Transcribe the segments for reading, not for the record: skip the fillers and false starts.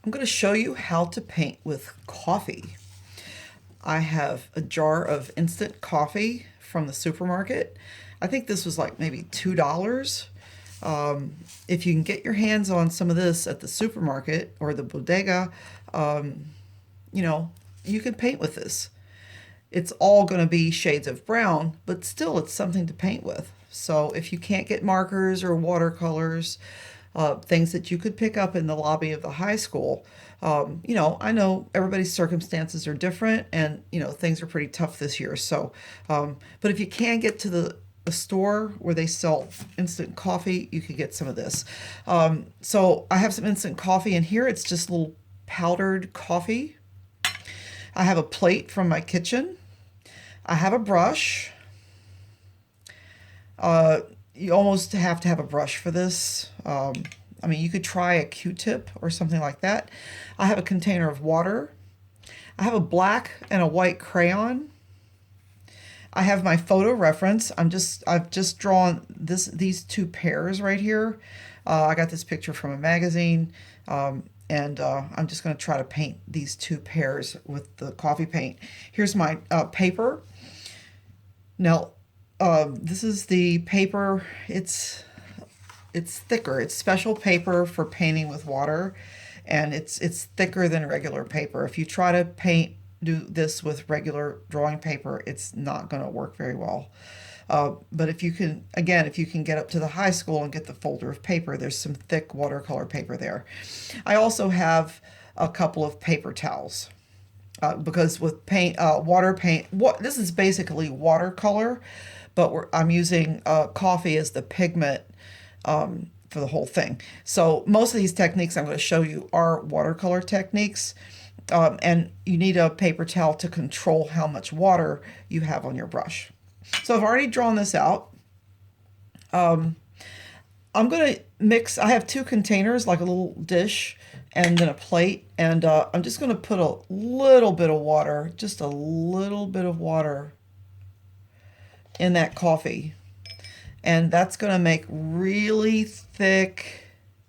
I'm going to show you how to paint with coffee. I have a jar of instant coffee from the supermarket. I think this was like maybe $2. If you can get your hands on some of this at the supermarket or the bodega, um, you know, you can paint with this. It's all going to be shades of brown, but still it's something to paint with. So if you can't get markers or watercolors, things that you could pick up in the lobby of the high school, I know everybody's circumstances are different and, things are pretty tough this year. So, but if you can get to the store where they sell instant coffee, you could get some of this. So I have some instant coffee in here. It's just little powdered coffee. I have a plate from my kitchen. I have a brush. You almost have to have a brush for this. You could try a Q-tip or something like that. I have a container of water. I have a black and a white crayon. I have my photo reference. I've just drawn these two pairs right here. I got this picture from a magazine, and I'm just going to try to paint these two pairs with the coffee paint. Here's my paper. Now, this is the paper. It's thicker. It's special paper for painting with water, and it's thicker than regular paper. If you try to do this with regular drawing paper, it's not going to work very well. But if you can get up to the high school and get the folder of paper, there's some thick watercolor paper there. I also have a couple of paper towels. Because with water paint, this is basically watercolor, but I'm using coffee as the pigment for the whole thing. So most of these techniques I'm going to show you are watercolor techniques, and you need a paper towel to control how much water you have on your brush. So I've already drawn this out. I'm going to mix. I have two containers, like a little dish and then a plate, and I'm just going to put a little bit of water, just a little bit of water in that coffee. And that's going to make really thick,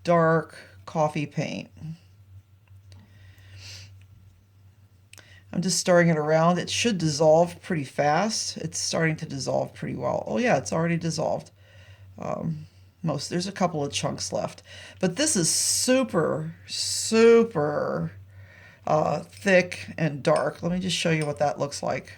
dark coffee paint. I'm just stirring it around. It should dissolve pretty fast. It's starting to dissolve pretty well. Oh yeah, it's already dissolved. There's a couple of chunks left, but this is super, super thick and dark. Let me just show you what that looks like.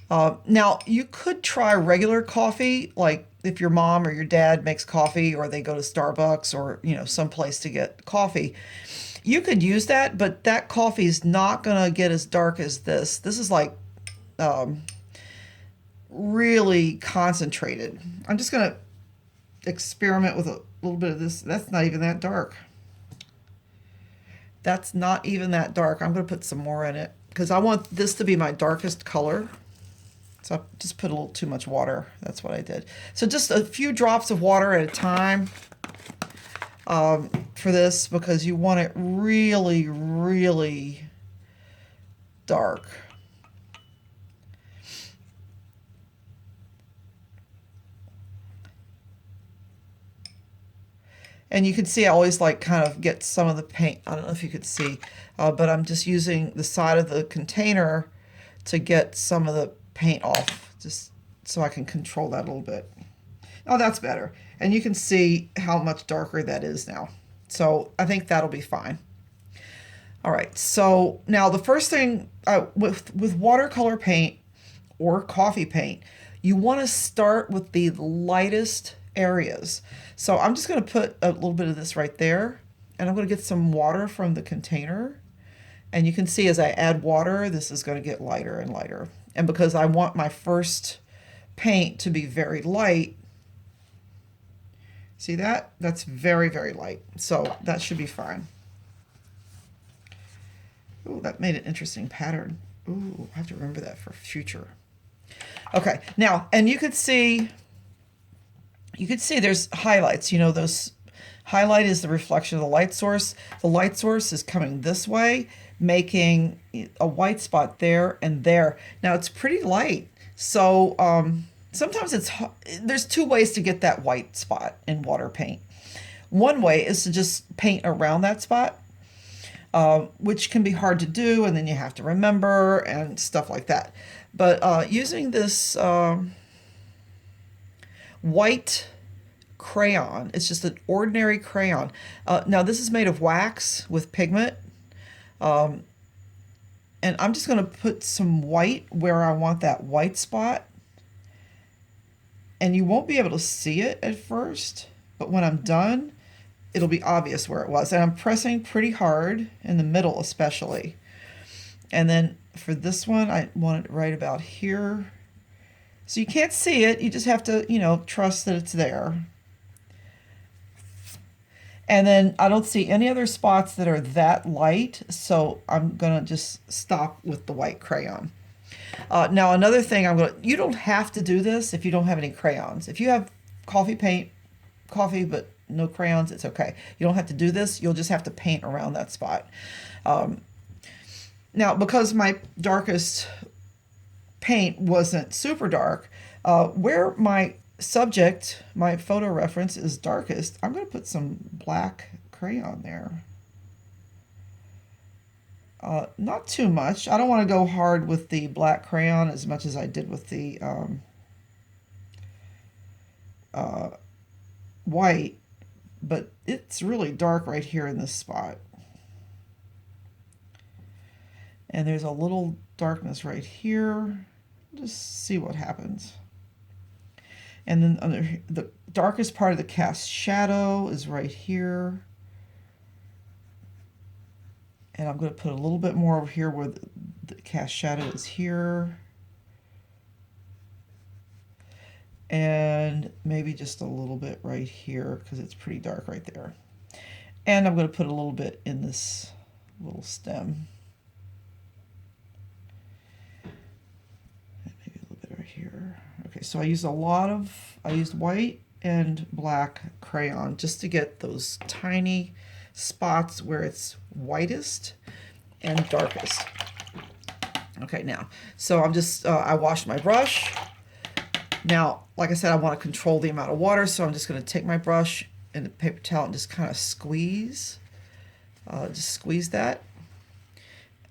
Now, you could try regular coffee, like if your mom or your dad makes coffee, or they go to Starbucks or, someplace to get coffee. You could use that, but that coffee is not going to get as dark as this. This is like really concentrated. I'm just going to experiment with a little bit of this. That's not even that dark. That's not even that dark. I'm going to put some more in it because I want this to be my darkest color. So I just put a little too much water. That's what I did. So just a few drops of water at a time for this, because you want it really, really dark. And you can see I always kind of get some of the paint. I don't know if you could see, but I'm just using the side of the container to get some of the paint off, just so I can control that a little bit. Oh, that's better. And you can see how much darker that is now. So I think that'll be fine. All right, so now the first thing with watercolor paint or coffee paint, you want to start with the lightest areas. So I'm just going to put a little bit of this right there, and I'm going to get some water from the container. And you can see as I add water, this is going to get lighter and lighter. And because I want my first paint to be very light, see that? That's very, very light. So that should be fine. Oh, that made an interesting pattern. Ooh, I have to remember that for future. Okay, now, and you could see there's highlights. Those highlight is the reflection of the light source. The light source is coming this way, making a white spot there and there. Now it's pretty light, so sometimes there's two ways to get that white spot in water paint. One way is to just paint around that spot, which can be hard to do, and then you have to remember and stuff like that. But using this white crayon, it's just an ordinary crayon. Now this is made of wax with pigment. And I'm just going to put some white where I want that white spot. And you won't be able to see it at first, but when I'm done, it'll be obvious where it was. And I'm pressing pretty hard in the middle especially. And then for this one, I want it right about here. So you can't see it, you just have to, trust that it's there. And then I don't see any other spots that are that light, so I'm gonna just stop with the white crayon. Now another thing you don't have to do this if you don't have any crayons. If you have coffee but no crayons, it's okay. You don't have to do this, you'll just have to paint around that spot. Now because my darkest paint wasn't super dark, where my subject, my photo reference is darkest, I'm going to put some black crayon there. Not too much. I don't want to go hard with the black crayon as much as I did with the white, but it's really dark right here in this spot. And there's a little darkness right here. Just see what happens. And then under the darkest part of the cast shadow is right here. And I'm going to put a little bit more over here where the cast shadow is here. And maybe just a little bit right here because it's pretty dark right there. And I'm going to put a little bit in this little stem. And maybe a little bit right here. Okay, so I used white and black crayon just to get those tiny spots where it's whitest and darkest. Okay, now, so I'm just, I washed my brush. Now, like I said, I want to control the amount of water, so I'm just going to take my brush and the paper towel and just kind of squeeze. Just squeeze that.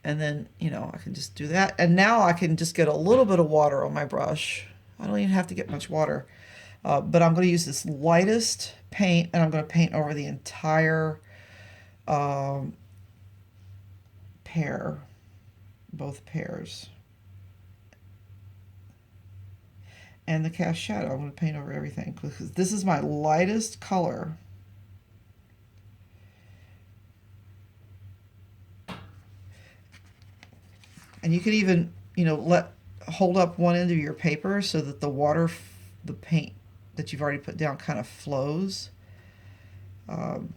And then, I can just do that. And now I can just get a little bit of water on my brush. I don't even have to get much water. But I'm going to use this lightest paint, and I'm going to paint over the entire pair, both pairs. And the cast shadow, I'm going to paint over everything because this is my lightest color. And you can even, hold up one end of your paper so that the paint that you've already put down kind of flows. Kind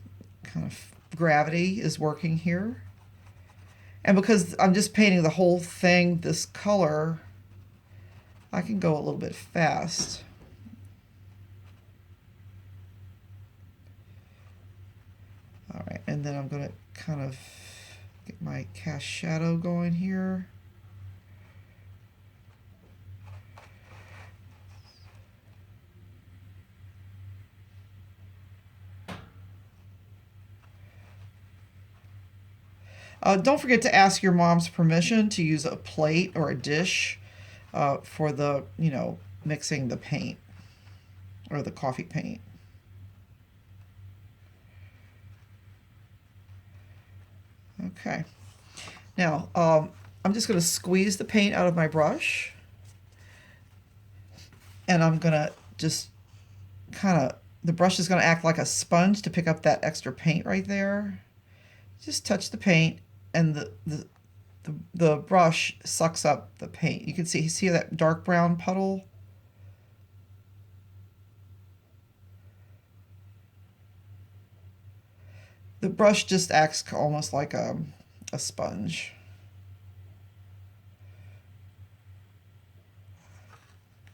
of gravity is working here. And because I'm just painting the whole thing this color, I can go a little bit fast. All right, and then I'm going to kind of get my cast shadow going here. Don't forget to ask your mom's permission to use a plate or a dish for the, mixing the paint or the coffee paint. Okay. Now, I'm just going to squeeze the paint out of my brush. And I'm going to just the brush is going to act like a sponge to pick up that extra paint right there. Just touch the paint, and the brush sucks up the paint. You can see that dark brown puddle? The brush just acts almost like a sponge.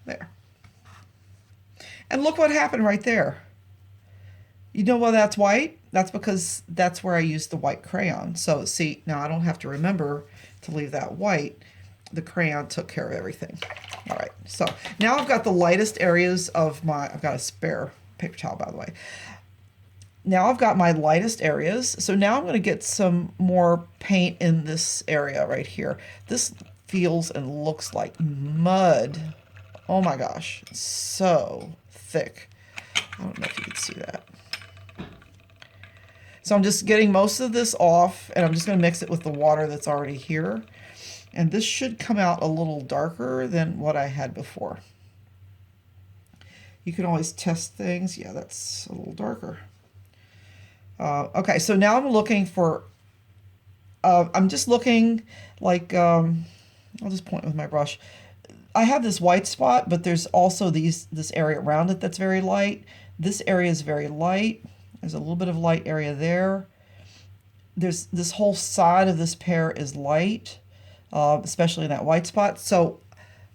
There. And look what happened right there. You know why that's white? That's because that's where I used the white crayon. So see, now I don't have to remember to leave that white. The crayon took care of everything. All right, so now I've got the lightest areas of I've got a spare paper towel, by the way. Now I've got my lightest areas. So now I'm going to get some more paint in this area right here. This feels and looks like mud. Oh my gosh, it's so thick. I don't know if you can see that. So I'm just getting most of this off, and I'm just going to mix it with the water that's already here. And this should come out a little darker than what I had before. You can always test things. Yeah, that's a little darker. Okay, so now I'm looking for, I'm just looking like, I'll just point with my brush. I have this white spot, but there's also this area around it that's very light. This area is very light. There's a little bit of light area there. There's this whole side of this pear is light, especially in that white spot. So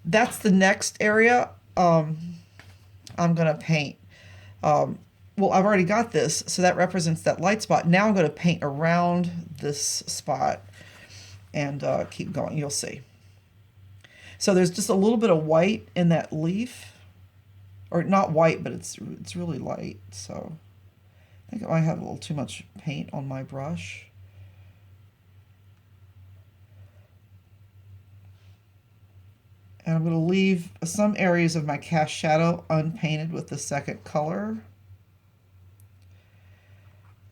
that's the next area I'm going to paint. Well, I've already got this, so that represents that light spot. Now I'm going to paint around this spot and keep going. You'll see. So there's just a little bit of white in that leaf, or not white, but it's really light. So I think I have a little too much paint on my brush. And I'm going to leave some areas of my cast shadow unpainted with the second color.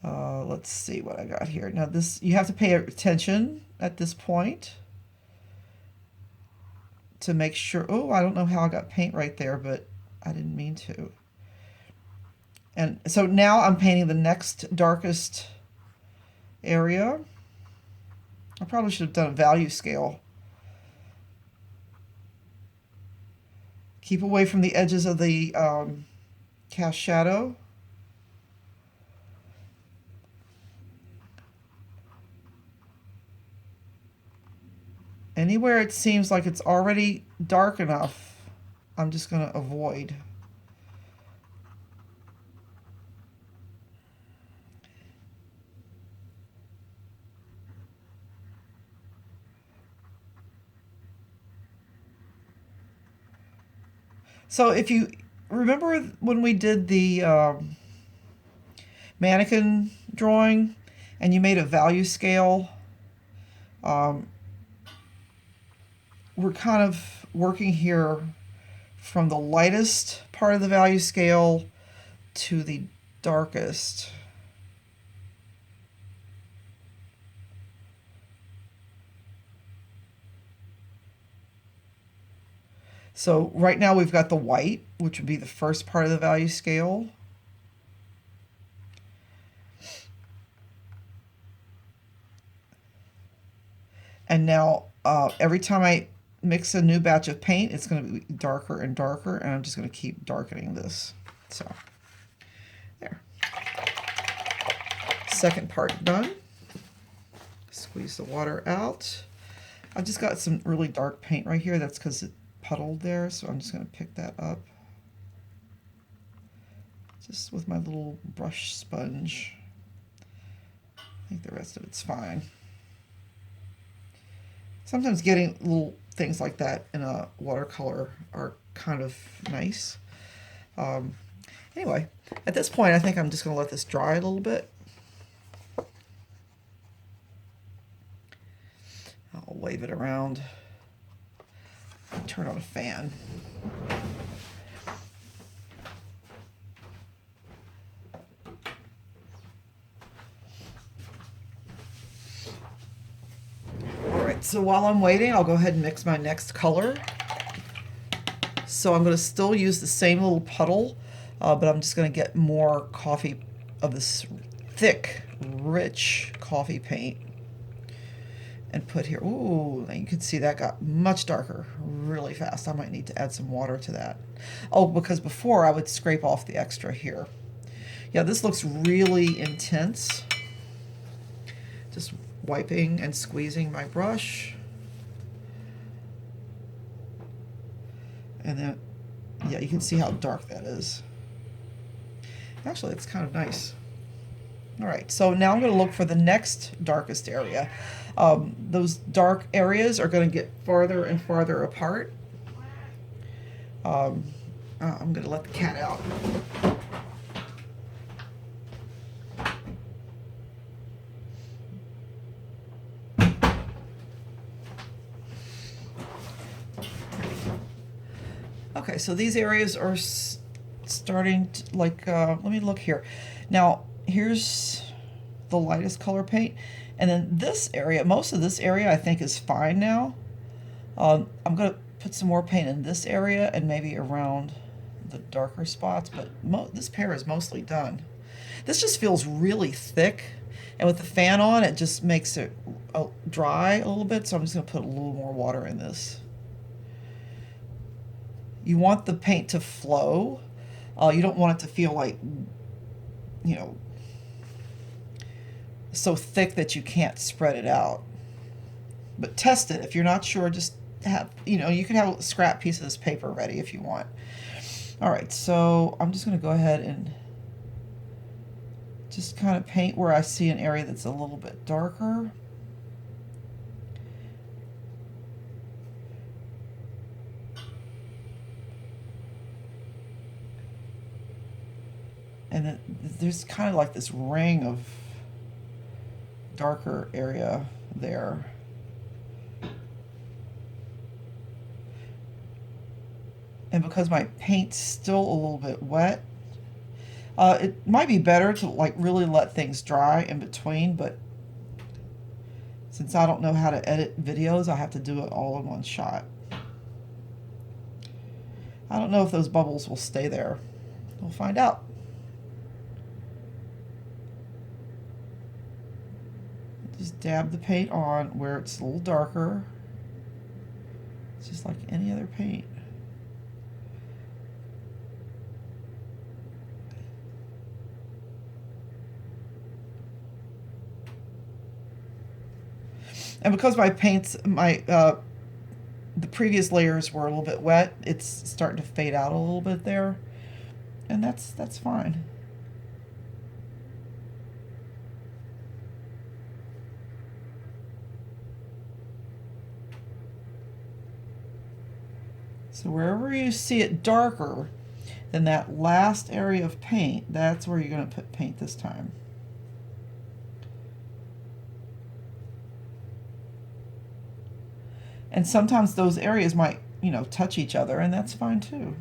Let's see what I got here. Now this, you have to pay attention at this point to make sure. Oh, I don't know how I got paint right there, but I didn't mean to. And so now I'm painting the next darkest area. I probably should have done a value scale. Keep away from the edges of the cast shadow. Anywhere it seems like it's already dark enough, I'm just going to avoid. So if you remember when we did the mannequin drawing and you made a value scale, we're kind of working here from the lightest part of the value scale to the darkest. So right now we've got the white, which would be the first part of the value scale. And now every time I mix a new batch of paint, it's going to be darker and darker, and I'm just going to keep darkening this. So there. Second part done. Squeeze the water out. I've just got some really dark paint right here. That's because it puddled there, so I'm just going to pick that up. Just with my little brush sponge. I think the rest of it's fine. Sometimes getting little things like that in a watercolor are kind of nice. Anyway, at this point, I think I'm just going to let this dry a little bit. I'll wave it around. Turn on a fan. So while I'm waiting, I'll go ahead and mix my next color. So I'm going to still use the same little puddle, but I'm just going to get more coffee of this thick, rich coffee paint and put here. Ooh, you can see that got much darker really fast. I might need to add some water to that. Oh, because before I would scrape off the extra here. Yeah, this looks really intense. Just wiping and squeezing my brush. And then, yeah, you can see how dark that is. Actually, it's kind of nice. All right, so now I'm going to look for the next darkest area. Those dark areas are going to get farther and farther apart. I'm going to let the cat out. Okay, so these areas are starting to, like, let me look here. Now, here's the lightest color paint. And then this area, most of this area I think is fine now. I'm going to put some more paint in this area and maybe around the darker spots, but this pair is mostly done. This just feels really thick, and with the fan on, it just makes it dry a little bit, so I'm just going to put a little more water in this. You want the paint to flow. You don't want it to feel like, you know, so thick that you can't spread it out. But test it. If you're not sure, just have, you can have a scrap piece of this paper ready if you want. All right, so I'm just going to go ahead and just kind of paint where I see an area that's a little bit darker. And then there's kind of like this ring of darker area there. And because my paint's still a little bit wet, it might be better to like really let things dry in between, but since I don't know how to edit videos, I have to do it all in one shot. I don't know if those bubbles will stay there. We'll find out. Just dab the paint on where it's a little darker. It's just like any other paint. And because my paints, the previous layers were a little bit wet, it's starting to fade out a little bit there, and that's fine. So wherever you see it darker than that last area of paint, that's where you're going to put paint this time. And sometimes those areas might, touch each other, and that's fine too.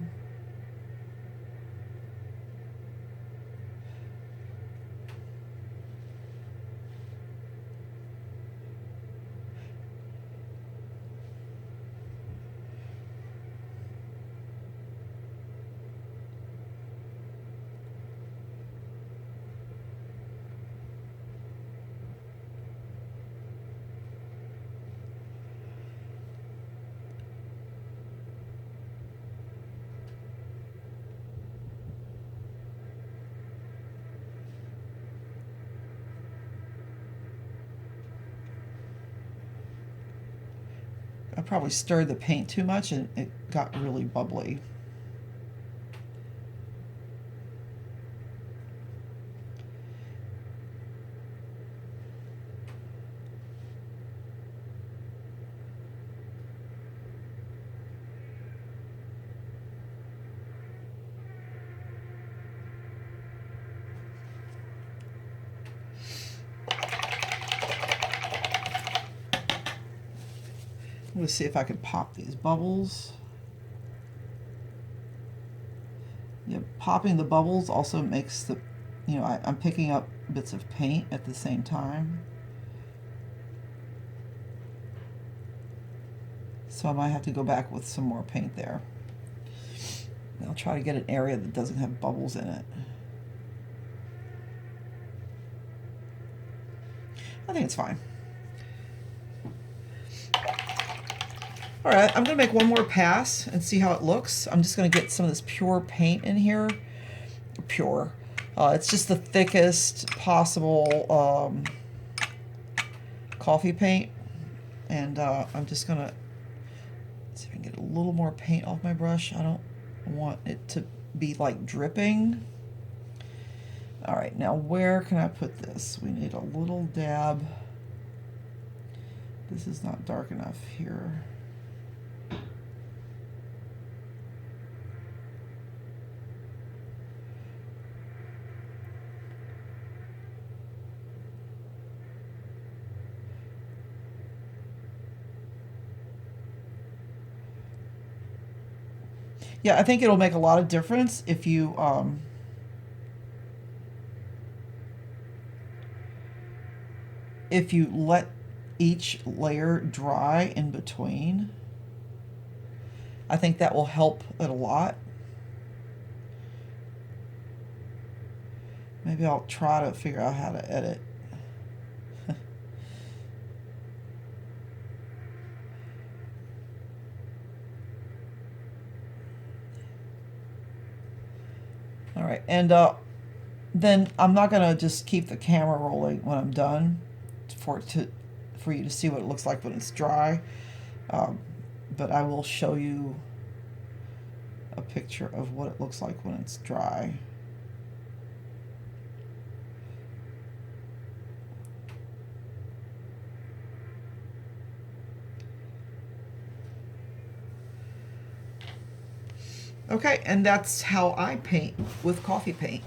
I probably stirred the paint too much and it got really bubbly. I'm going to see if I can pop these bubbles. Yep, popping the bubbles also makes the, I'm picking up bits of paint at the same time. So I might have to go back with some more paint there. And I'll try to get an area that doesn't have bubbles in it. I think it's fine. All right, I'm gonna make one more pass and see how it looks. I'm just gonna get some of this pure paint in here. Pure. It's just the thickest possible coffee paint. And I'm just gonna see if I can get a little more paint off my brush. I don't want it to be like dripping. All right, now where can I put this? We need a little dab. This is not dark enough here. Yeah, I think it'll make a lot of difference if you let each layer dry in between. I think that will help it a lot. Maybe I'll try to figure out how to edit. All right, and then I'm not gonna just keep the camera rolling when I'm done for you to see what it looks like when it's dry. Um, but I will show you a picture of what it looks like when it's dry. Okay, and that's how I paint with coffee paint.